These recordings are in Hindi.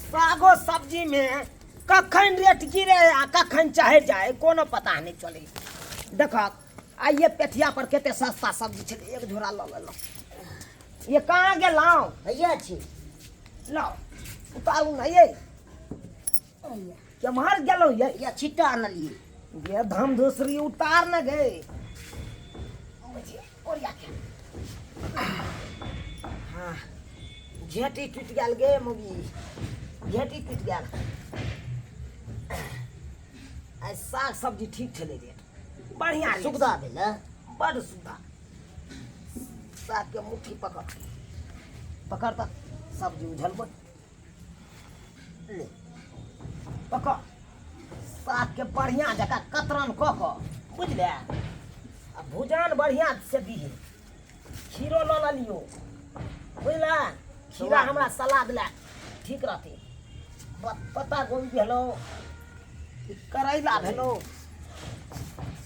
सागो सब्जी में कखन रेट गिरे आ कखन चढ़ जाए कोनो पता नहीं चले। देख आइए पेठिया पर केते सस्ता सब्जी छे, एक झोरा ल लो। ये कहाँ गेलौ? भैया छी लो उतारू ना ये केम्हर गेलौ ये? या छिट्टा आनलिए ये धम दूसरी उतार न गए और या क्या? हाँ झेटी टूट गया गे मुगी, झेटी टूट गया। साग सब्जी ठीक छे रेट बढ़िया सुविधा भेल बड़ सुविधा। साग के मुट्ठी पकड़ पकड़ तक सब्जी उझलबै ले पकड़ साग के बढ़िया जगह कतरन क बुझले आ भुजान बढ़िया से दिहे। खीरो ल लियो बुझला, खीरा हमरा सलाद ला ठीक रहते। पत्ता गोभी भेलो, करैला भेलो,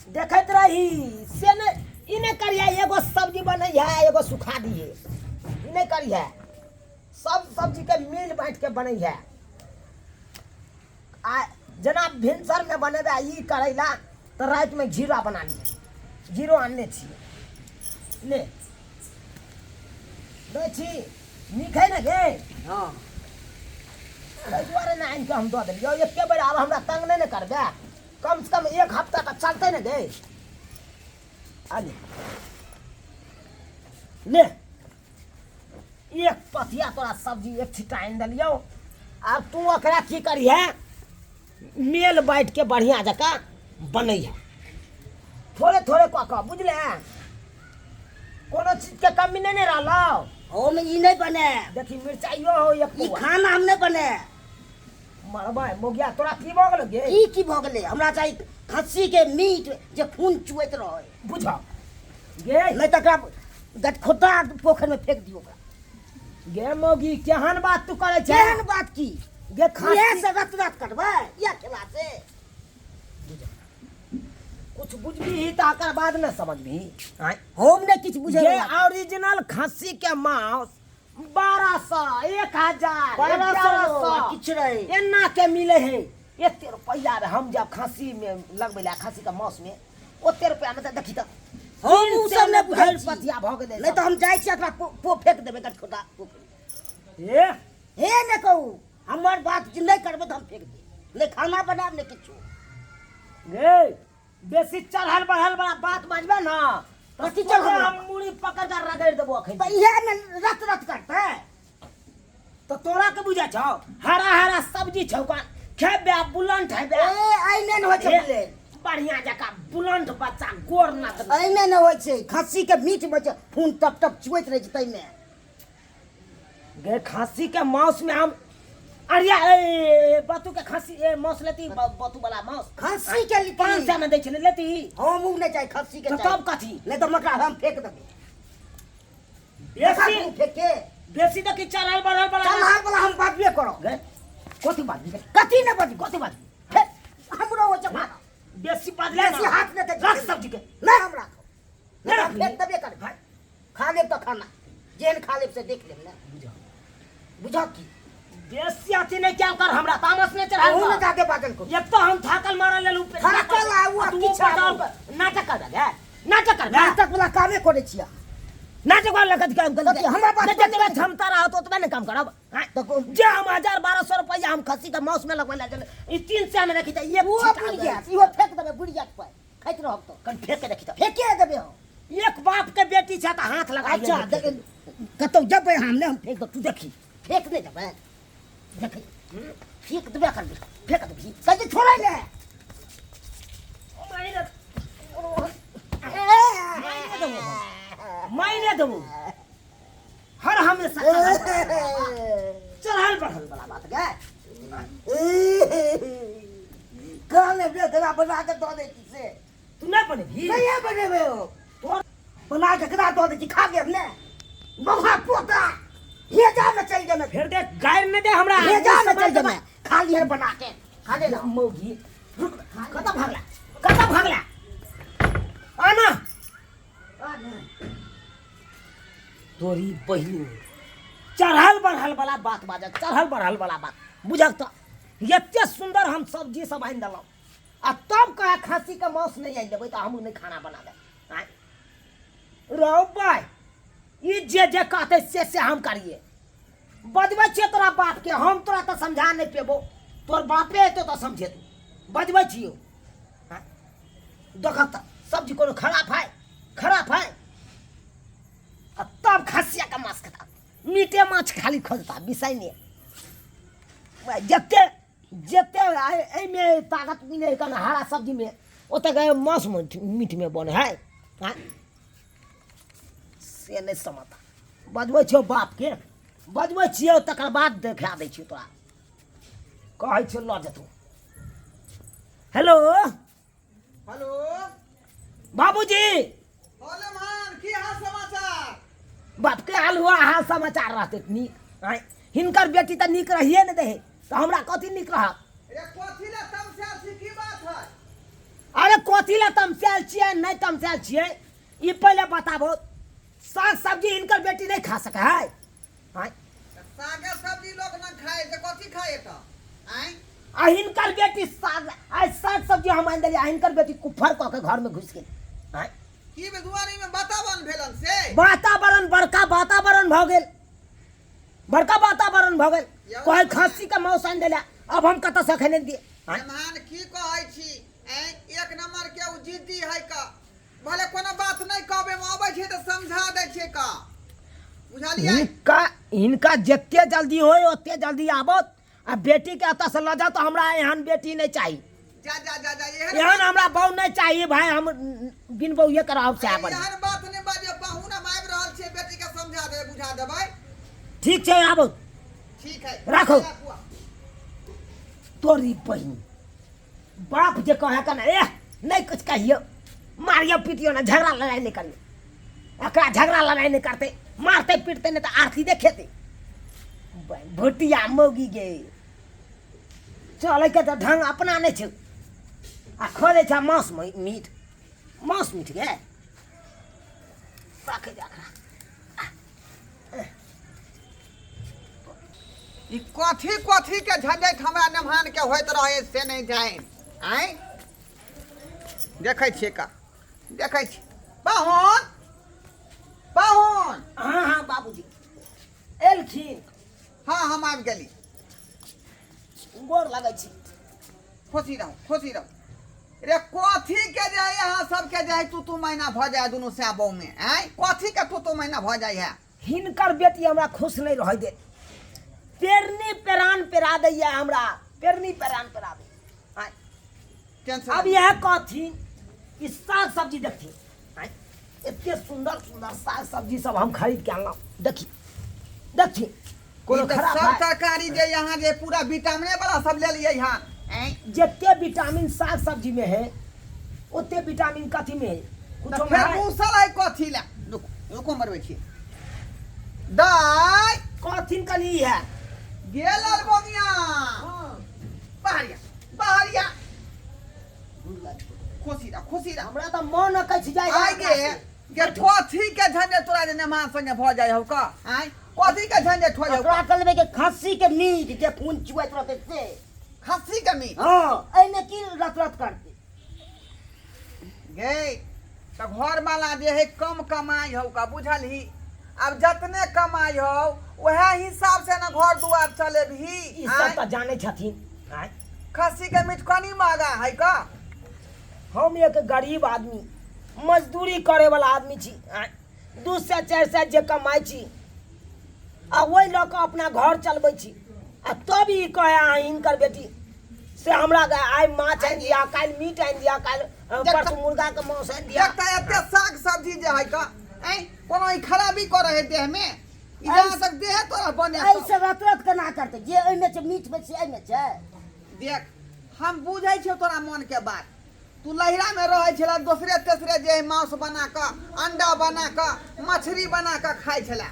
देखैत रही से ने ई नहीं करिया। एगो सब्जी बनै है एगो सुखा दिए, ई नहीं करिया। सब सब्जी के मिल बांट के बनै है। आ जना भिनसर में बनेबे ई करैला तो रात में जीरा बना लिए। जीरो आनने छिए ले दे छी नीक है ना गे। हाँ ताहि दुआरे ने आनि के हम दऽ देलियौ। एके बेर आब हमरा तंग नहीं ने करबे, कम से कम एक हफ्ता तक चलते ना गे। आले ले एक पथिया तोरा सब्जी एक छिट्टा आनि देलियौ। आब तू ओकरा की करिहे, मेल बाँटि के बढ़िया जकाँ बनैहे थोड़े थोड़े कऽ कऽ बुझले। कोनो चीज के कमी नहीं रहलौ। ओमे ई नहीं बने, देखी मिर्चाइयो हो एक ई खाना हम नहीं बने। मरबा मोगिया तोरा की भऽ गेलौ गे? ई की भऽ गेलै? हमरा चाही खस्सी के मीट जे खून चुएत रहे। बुझ गे नहीं तो एकरा गटखोटा पोखर में फेंक दियो ओकरा। गे मोगी केहन बात तू करे छे? केहन बात की? गे ये खासी से रत रत करबै या खेला से? कुछ बुझबी ही तो आकर बाद न समझबी। हम नहीं किछ बुझे। ये ओरिजिनल खस्सी के मांस 1200 1000 1200 किछ रहे एना के मिले है। एते रुपया रे हम जब खस्सी में लगबे ला खस्सी के मांस में ओते रुपया में तो देखी तो हम उ सब नहीं बुझै छी। पतिया भ गेलै। नहीं तो हम जाय छी एकरा पो फेंक देबै गटखोटा पोखर। ए हे ने कहू हमर बात जे नहीं करबै तो हम फेंक दे। नहीं खाना बनाब नहीं किछो। गे बेसी चढ़ल बढ़ल वाला बात बाजबे ना कथी चढ़ल? हम मुड़ी पकड़ कर रगड़ देबो अखन। तो इहे ने रत रत करतै। तो तोरा के बुझा छौ हरा हरा सब्जी छौ का खेबे बुलंद हेबे। ए आइने न होय छै बोले। बढ़िया जका बुलंद बच्चा गोर ना दे। आइने न होय छै। खस्सी के मीट में जे खून टप टप चुएत रहे छै तै में। गे खस्सी के मांस में हम अरिया ए बतू के खस्सी ए मांस लेती बतू वाला मांस खस्सी के लिए 500 में दै छै ने लेती। हम उ नहीं चाहे खस्सी के तो चाही। तब कथी नहीं तो मकरा हम फेंक देबै। बेसी हम फेंक के बेसी देखी चढ़ल बढ़ल वाला चलहार वाला हम बातबे करो। गे कथी बात गे कथी न बजी कथी बात हे हमरो हो छै मारा। बेसी बाजले बेसी हाथ न दे। रख सब्जी के नहीं हम राखो। नहीं नहीं रख फेंक देबे कर भाई। खा लेब तो खाना जेन खा लेब से देख लेब ना। बुझा की बेसी अथी नहीं क्या कर हमरा तामस नहीं चढ़ा। ओहू ने जाके बाजन को एक तो हम थाकल मारल लेलू पे थाकल आउ आ किछ आउ। नाटक कर दे नाटक कर नाटक वाला कामे करे छिया। नाटक वाला कथी काम कर कथी हमरा बात जतबे क्षमता रहा तो ओतबे ने काम करब। तो जे हम 1000-1200 रुपया हम खस्सी के मांस में लगवे ला चले ई 300 में रखी त एक वो छिटा बुझ दे। गया इहो फेंक देबे बुढ़िया के पाय खाइत रहब तो कन फेंक के देखी त फेंके देबे हम। एक बाप के बेटी छ त हाथ लगा अच्छा कतौ जबै हमने हम फेंक दो तू देखी फेंक नहीं देबे देखी फेंक देबे कर फेंक देबी कजे छोड़ै ले। मायने देबो हर हमेशा चढ़ल बढ़ल वाला बात गे। काने बे तेरा बना के दो दे से तू नहीं बनेगी नहीं बनेबे हो तो बना के कदा दो दे खा गेब ने बहा पोता ये जा में चल जे फिर दे गायर ने दे हमरा ये जा में चल जे खा लिहर बना के खा ले ना मोगी कता भागला आना तोरी बहिनी चढ़ल बढ़ल वाला बात बाजत, चढ़ल बढ़ल वाला बात बुझक। तो एते सुंदर हम सब्जी सब आनि देलहुँ आ तब कहे खस्सी के मांस नहीं आनि देबै तो हमहूँ नहीं खाना बना देब। आँय रौ भाई ई जे कहते से हम करिए। बजबै छियै तोरा बाप के, हम तोरा तो समझा नहीं पेबो, तोर बापे हेतौ तो समझे तू। बजबै छियौ देखत सब्जी कोनो खराब है, खराब है। आ तब खस्सिया का मांस खाता, मीटे माछ खाली खोजता विषय नहीं। जते जते एहिमे ताकत मिले कन हरा सब्जी में ओते गए मांस मीट में बने है। से नहीं समझता। बजबै छियौ बाप के, बजबै छियौ तकर बाद देखा दै छियौ तोरा। कहै छियौ लऽ जेतौ। हेलो हेलो बाबूजी, मान की हाल समाचार? बाप के हाल हुआ हाल समाचार रहते नीक। आँय हिनकर बेटी तो नीक रहिए नहीं दे तो हमरा कथी नीक रह। अरे कथी ले तमसाल छी, की बात है? अरे कथी ले तमसाल छियै नहीं तमसाल छियै ई पहले बताबो। साग सब्जी हिनकर बेटी नहीं खा सके है। आँय साग सब्जी लोग न खाए तो कथी खाए तो? आय आ हिनकर बेटी साग सब्जी हम आनि देलियै, हिनकर बेटी कुफर कऽ के घर में घुस गेल। आँय की बेदुआरी में वातावरण भेलन से? वातावरण बड़का वातावरण भऽ गेल, बड़का वातावरण भऽ गेल। कहै खस्सी के मांस आनि देलियै, अब हम कतऽ से खेने दिए। मान की कहै छी, एक नंबर के उ जिद्दी है का। भले कोनो बात नहीं कहबे में आबै छै तो समझा दै छै का, बुझलियै? इनका जितने जल्दी हो उतने जल्दी आबत आ बेटी के अतः से ल जा। तो हमरा एहन बेटी नहीं चाहिए, जा जा जा जा एहन हमरा बहू नहीं चाहिए भाई। हम बिन बहुए कराब से आबल। एहन बात नहीं बाजे, पाहुन हम आबि रहल छै, बेटी के समझा दे बुझा देबै। ठीक छै आबो। ठीक है राखो। तोरी बहन बाप जे कहे का ना नहीं कुछ कहियो, मारियो पीटियो ना, झगड़ा लड़ाई नहीं करियो। एकरा झगड़ा लड़ाई नहीं करते, मारते पीटते नहीं तो आरती देखेते। भोटिया मौगी गे चले के तो ढंग अपना नहीं छे। आ खोले छ मांस मीट, मांस मीट गे राखे जाखा। ई कथी कथी के झंझट हमरा नमहान के होइत रहे से नहीं जाए। आय देखै छियै का, देखै छी पाहुन, पाहुन। हाँ हाँ बाबूजी एलखिन। हाँ हम आबि गेली। गोर लगै छी। खुशी रहू, खुशी रहू। रे कथी के जे यहाँ सबके जे तू महीना भ जाए दुनू से बहू में। आय कथी के तू महीना भ जाए है? हिनकर बेटी हमरा खुश नहीं रह दे, पेरनी पेरान पेरा दैया हमरा, पेरनी पेरान पेरा दे। आय टेंशन अब यह कथी ई साग सब्जी देखी। आय इतने सुंदर सुंदर साग सब्जी सब हम खरीद के आनलहुँ। देखी देखी कोनो खराब सब है? तरकारी जे यहाँ जे पूरा विटामिन वाला सब ले लिए यहाँ। जितने विटामिन साग सब्जी में है उतने विटामिन कथी में है? कुछ तो फिर मूसल है कथी ला? रुको मरबै छी। दाई कथिन कली है गेलर बोगिया। बाहरिया बाहरिया। खुशी रह, खुशी रह। हमरा तो मन कछ जाए आइ गे कथी के झंझट तोरा जे नमाज संगे भ जाय हो का? आय कथी के झंझट हो जाय? ओकरा कहलबै के खस्सी के मीट जे खून चुआइत रहते से। खस्सी के मीट? हां एने की रत रत करते गे तो घर वाला जे है कम कमाई हो का, बुझलही? अब जतने कमाई हो वह हिसाब से ना घर दुआर चले भी। ई सब तो जाने छथिन। आय खस्सी के मीट कनी महंगा है का? हम एक गरीब आदमी मजदूरी करे वाला आदमी छी। आय 2 से 4 से जे कमाई छी आ वही लऽ कऽ अपना घर चलबै छी। आ तब ई कहे हिनकर बेटी से हमरा आइ माछ आनि दिया, काल्हि मीट आनि दिया, काल्हि परसू मुर्गा के मांस आनि दिया। देखता एते साग सब्जी जे है का, कोनो ई खराबी करे है देह में? ई जहां तक देह तोरा बने ऐसे रत रत केना करते जे एहिमे छै मीट में छै एहिमे छै। देख हम बुझै छियौ तोरा मन के बात। तू लहिरा में रहै छला, दोसरे तेसरे जे मांस बना के, अंडा बना के, मछली बना के खाइ छला।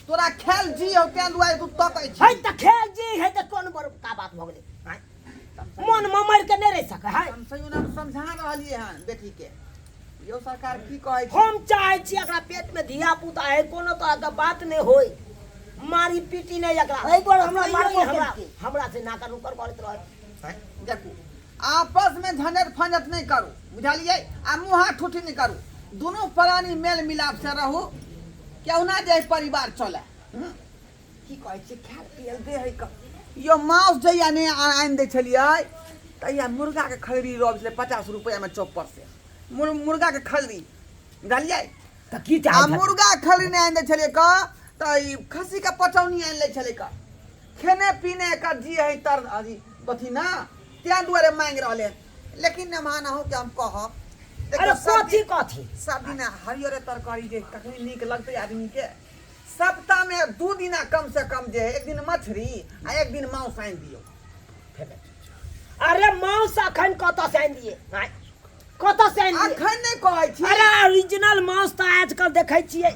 तोरा खेल जी हो तें दुआरे तू तकै छी। है त खेल जी है त कोन बड़का बात भ गेलै। आय मन ममर के नहीं रह सके है। हम सही नाम समझा रहलिए हन बेटी के। यो सरकार की कहै छै? हम चाहे छी एकरा पेट में धिया पुता है कोनो तरह के बात नहीं होई। मारी पीटी नहीं एकरा एहि पर हमरा मारबो मारबो हमरा केलकै। हमरा से नाकर नुकर करत रहे देखू आपस में झंझट फंझट नहीं करू बुझलिए आ मुँह हाथ ठूठी नहीं करू दोनों प्राणी मेल मिलाप से रहू केहुना जे परिवार चले की कहै छै खायल पियल दे है क यो मांस जइया ने आनि दै छलियै तहिया मुर्गा के खरीदी रह छलै 50 रुपया में चौक पर से मुर्गा के खरीदी बुझलिए त की आ चाहे मुर्गा खरीद ने आनि दै छलियै क त ई खस्सी के पचौनी आनि लै छलै क खेने पीने का जी है तर अजी कथी ना त्या दुआरे मांग रहले लेकिन न माना हो कि हम कहब अरे कथी कथी सब दिन हरियर तरकारी जे कखनी नीक लगते आदमी के सप्ताह में 2 दिना कम से कम जे है, एक दिन मछली आ एक दिन मांस आनि दियो अरे मांस अखन कत से आनि दिए कत से आनि दिए अखन नहीं कहै छी अरे ओरिजिनल मांस तो आजकल देखै छियै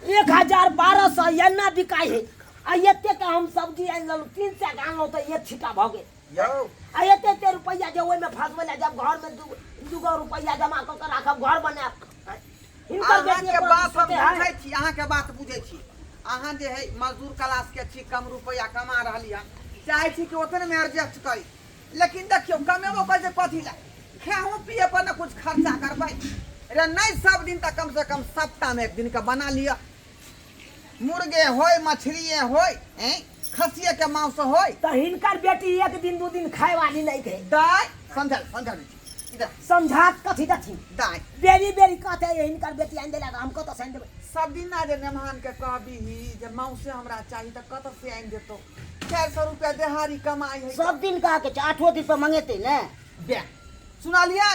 1200 एना बिकाई है आ एते के हम सब्जी आनि लेलहुँ 300 के आनलहुँ तऽ एक छिटा भऽ गेल यौ आ एते रुपैया जे ओहिमे फसबै लए जब घर में दूगो रुपैया जमा कऽ के राखब घर बनायब हिनकर अहाँ बेटी के एको बात हम सोचै है। बुझै छी अहाँ के बात बुझै छी अहाँ जे है मजदूर क्लास के छी कम रुपया कमा रहली हन चाहे छी कि ओतने में एडजस्ट करी लेकिन देखियो कमेबो कर कथी ला खाओ पिए पर न कुछ खर्चा करबै रे नहीं सब दिन तक कम से कम सप्ताह में एक दिन का बना लिया मुर्गे होय मछली होय खस्सिए के मांस होय तऽ हिनकर बेटी एक दिन दू दिन खाय वाली नहीं थे दाय समझा समझा इधर समझात कथी दथिन दाय बेरी बेरी कहते हैं हिनकर बेटी आनि देला हम कतऽ से आनि देबै सब दिन ना जे मेहमान के कहबी जे मांसे हमरा चाहिए त कत से आनि देतो 400 रुपया देहाड़ी कमाई है सब दिन कहा के 8 दिन पर मंगेते ने बे सुना लिया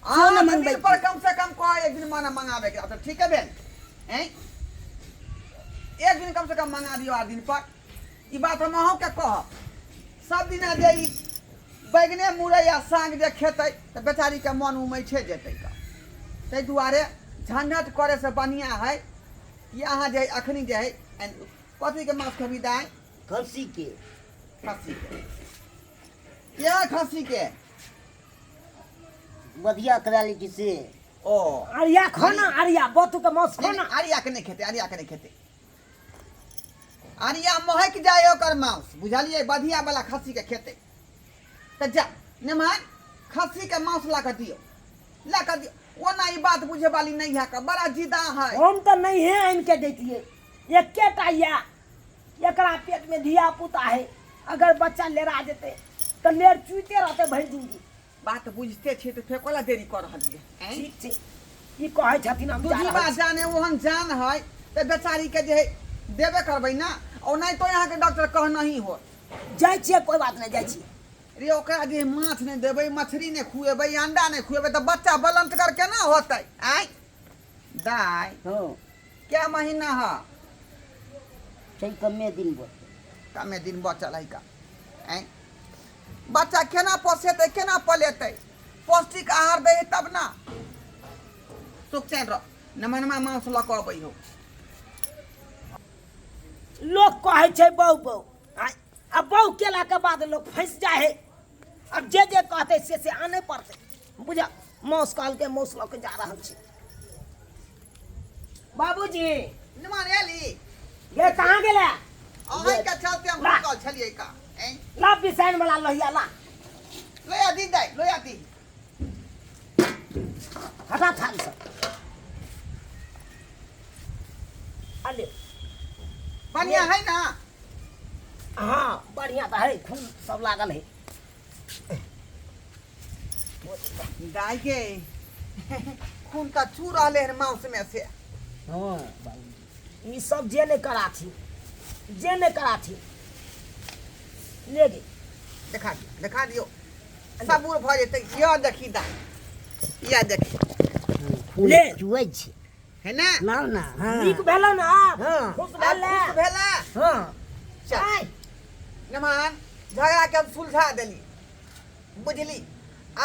क्यों न मंगबै दिन पर कम से कम कह एक दिन माना मंगावे के तो ठीक है बेन हैं एक दिन कम से कम मंगा दियो 8 दिन पर ई बात हम अहूँ के कह सब दिन जे ई बैगने मुरई आ साग जे खेतै त बेचारी के मन उमै छै जेतै का तै दुआरे झंझट करे से बढ़िया है कि अहाँ जे अखनी जे है कथी के मांस खेबी दाय खस्सी के खस्सी के क्या खस्सी के बढ़िया करा ली से ओ अरिया खाना अरिया बतू के मांस खाना आर्या के नहीं खेते आर्या के नहीं खेते आर्या महक जाए ओकर मांस बुझलिए बढ़िया वाला खस्सी के खेते तो जा नेमान खस्सी के मांस ला कर दियो ओना ई बात बुझे वाली नहीं है का बड़ा जिदा है हम तो नहीं है आनि के देतिए एकेटा या एकरा पेट में धिया पुता है अगर बच्चा लेरा जेते तो लेर चुइते रहते भरि जिंदगी बात बुझते छे तो फेकोला देरी कर रहलिए ठीक छै ई कहै छथिन हम जा दूजी रहल बात छी। जाने ओहन जान है तो बेचारी के जे देबे करबै ना और नहीं तो यहाँ के डॉक्टर कह नहीं हो जाइ छियै कोई बात नहीं जाइ छियै रे ओकरा जे माछ नहीं देबै मछली नहीं खुएबै अंडा नहीं खुएबै तो बच्चा बलंत कर केना होतै आय दाय हां क्या महीना है छै कमे दिन पर कमे दिन बचल है का आय बच्चा केना पोसेतै केना पलेतै पौष्टिक आहार दे तब ना सुख चैन रह नमनमा मांस लऽ कऽ अबै हो लोग कहै छै बहु बहु अब बहु केला के बाद लोग फंस जाए है अब जे कहते से आने पड़ते बुझा मौस काल के मौस लऽ के जा रहल छी बाबूजी निमान एली ये कहाँ गेले अहाँ के चलते हम ला। रुकल छलियै का हैं ला पिसाइन वाला लोहिया ला लोया दी दाय लोया दी हटा थाल से अले बढ़िया है ना हाँ बढ़िया तो है खून सब लागल है दाय के खून का चू रहले है मांस में से हाँ बाबूजी ई सब जे नहीं करा थी ले गे देखा दियो सबूर भ जेतै यह देखी दाय यह देखी ले जुए छै है ना ना ना हां नीक भेलो ना हाँ। खुश अब भेले खुश भेला हाँ चल नमान झगड़ा के हम सुलझा देली बुझली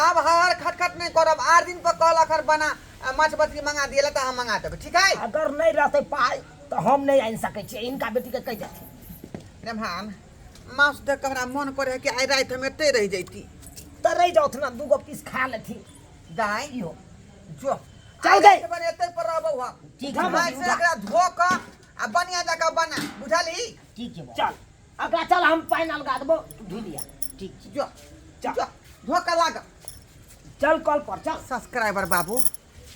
अब हर खटखट नहीं करब 8 दिन पर कहलक हर बना माछ मछली मंगा दिए तो हम मंगा देबै ठीक है अगर नहीं रहते पाई तो हम नहीं आनि सकै छियै इनका बेटी के कहि देथिन नमान मांस देख के हमरा मन करे है कि आइ रात हम एते रह जैती तो रह जाओ ना दूगो पीस खा लेथिन दाई इहो जो चल गई। बने एते पर रहबौ हम ठीक है, हम बाबू, से एकरा धो के आ बढ़िया जगह बना बुझली। ठीक छै बाबू। चल अगला चल हम पानि अलगा देबो तू धुइ लिया। ठीक छै जो चल। जो धोखा लाग। चल कल पर चल। सब्सक्राइबर बाबू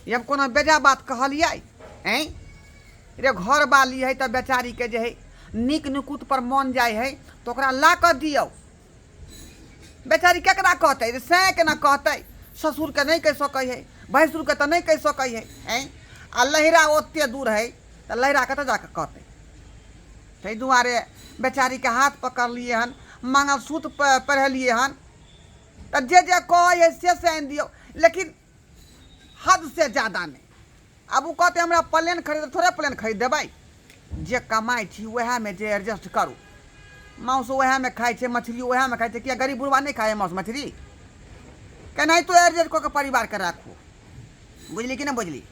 ये हम कोनो बेजा बात कहलियै हैं। रे घर वाली है तो बेचारी के जे है नीक नुकुत पर मन जाय है तो ओकरा ला कर दियौ। बेचारी केकरा कहते से के ना कहते ससुर के नहीं कह सकै है भैंसुर के तो नहीं कह सकै है हैं। आ लहिरा ओते दूर है तो लहिरा कतऽ जाके कहते। ताहि दुआरे बेचारी के हाथ पकड़ लिए हन मंगलसूत्र पहलिए हन तो जे कहे है से आनि दियौ लेकिन हद से ज़्यादा नहीं। अब वो कहते हमरा प्लेन खरीद थोड़े प्लेन खरीद देबै। जे कमाई छी वह में जे एडजस्ट करू। मांस वह में खाई छे मछली वह में खाई छे किया गरीब बुढ़वा नहीं खाए मांस मछली। केनाहितो एडजस्ट कऽ के परिवार के राखू बुझली कि नहीं बुझली।